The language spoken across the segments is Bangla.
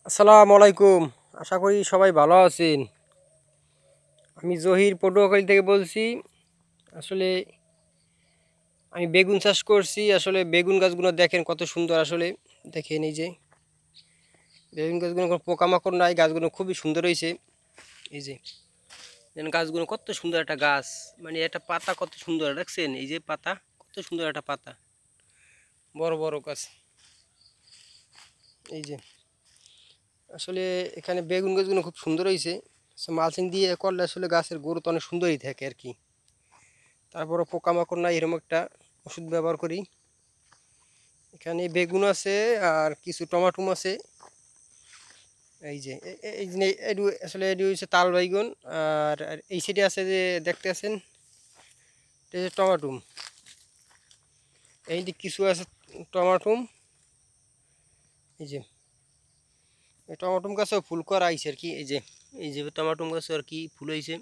আসসালামু আলাইকুম। আশা করি সবাই ভালো আছেন। আমি জহির পটুয়াখালী থেকে বলছি। আসলে আমি বেগুন চাষ করছি। আসলে বেগুন গাছগুলো দেখেন কত সুন্দর। আসলে দেখেন এই যে বেগুন গাছগুলো কোনো পোকামাকড় নাই, গাছগুলো খুবই সুন্দর হয়েছে। এই যে দেখেন গাছগুলো কত সুন্দর একটা গাছ, মানে একটা পাতা কত সুন্দর দেখছেন। এই যে পাতা কত সুন্দর একটা পাতা, বড় বড় গাছ। এই যে আসলে এখানে বেগুন গাছগুলো খুব সুন্দর হয়েছে। মালচিং দিয়ে করলে আসলে গাছের গ্রোথ অনেক সুন্দরই থাকে আর কি। তারপরে পোকামাকড় নাই এরকম একটা ওষুধ ব্যবহার করি। এখানে বেগুন আছে আর কিছু টমাটো আছে। এই যে এই যে আসলে এটি হচ্ছে তাল বাইগুন। আর এই সাইডে আছে যে দেখতে আছেন, এটা হচ্ছে টমাটুম। এই যে কিছু আছে টমাটুম। এই যে এই টমাটুম গাছেও ফুল করা আইছে আর কি। এই যে টমাটুম গাছে আর কি ফুল হয়েছে।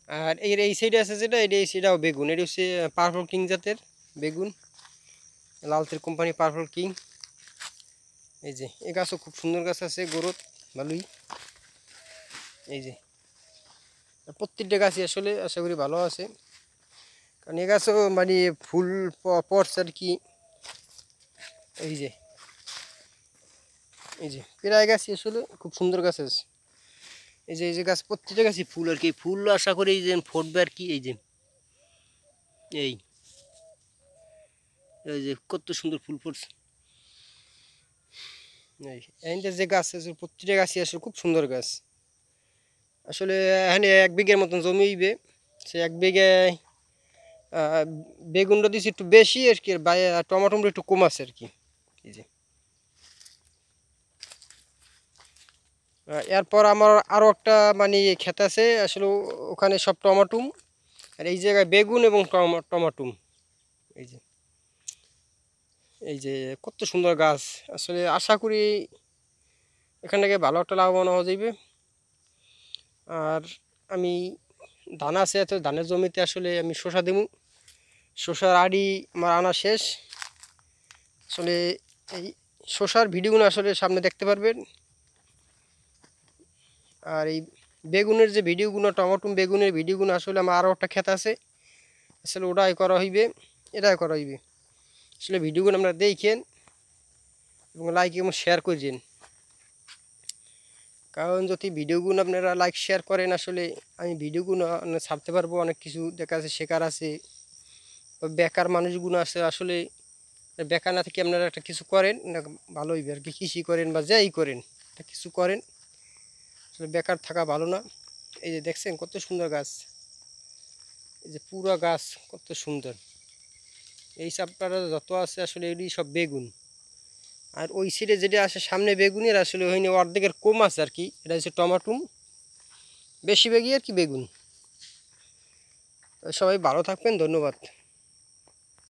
আর এই সাইডে আছে যেটা, এটা এই সাইডেও বেগুন। এটি হচ্ছে পার্পল কিং জাতের বেগুন, লালচের কোম্পানি পার্পল কিং। এই যে এই গাছও খুব সুন্দর গাছ আছে, গ্রোথ ভালোই। এই যে প্রত্যেকটা গাছই আসলে আশা করি ভালো আছে, কারণ এই গাছও মানে ফুল পড়ছে আর কি। এই যে এই যে প্রায় গাছই আসলে খুব সুন্দর গাছ আছে। এই যে গাছ প্রত্যেকটা গাছই ফুল আর কি, ফুল আশা করি এই যে ফুটবে আর কি। এই যে এই এই যে কত সুন্দর ফুল ফুটছে। এইটা যে গাছ আছে প্রত্যেকটা গাছই আসলে খুব সুন্দর গাছ। আসলে এখানে 1 বিঘের মতন জমি হইবে। সে 1 বিঘায় বেগুনটা দিচ্ছি একটু বেশি আর কি, টমাটোমটা একটু কম আছে আর কি। এই যে এরপর আমার আরও একটা মানে ক্ষেত আছে আসলে, ওখানে সব টমাটুম। আর এই জায়গায় বেগুন এবং টমাটুম। এই যে এই যে কত সুন্দর গাছ। আসলে আশা করি এখান থেকে ভালো একটা লাভবান হওয়া যাবে। আর আমি ধান আছে, তো ধানের জমিতে আসলে আমি শসা দেবো। শসার আড়ি আমার আনা শেষ। আসলে এই শসার ভিডিওগুলো আসলে সামনে দেখতে পারবেন। আর এই বেগুনের যে ভিডিওগুলো, টমাটো বেগুনের ভিডিওগুলো আসলে আমার আরও একটা ক্ষেত আছে, আসলে ওটাই করা হইবে, এটাই করা হইবে। আসলে ভিডিওগুলো আমরা দেখেন এবং লাইক এবং শেয়ার করছেন, কারণ যদি ভিডিওগুলো আপনারা লাইক শেয়ার করেন আসলে আমি ভিডিওগুলো ছাড়তে পারবো। অনেক কিছু দেখা আছে শেখার আছে, বেকার মানুষগুলো আছে আসলে, বেকার না থেকে আপনারা একটা কিছু করেন না ভালো হইবে আর কি। কৃষি করেন বা যাই করেন, একটা কিছু করেন, আসলে বেকার থাকা ভালো না। এই যে দেখছেন কত সুন্দর গাছ, এই যে পুরো গাছ কত সুন্দর। এই চাপটা যত আছে আসলে এটি সব বেগুন। আর ওই সাইডে যেটা আছে সামনে বেগুনের আসলে ওইখানে অর্ধেকের কম আছে আর কি। এটা হচ্ছে টমাটুম, বেশি বেগি আর কি বেগুন। সবাই ভালো থাকবেন, ধন্যবাদ।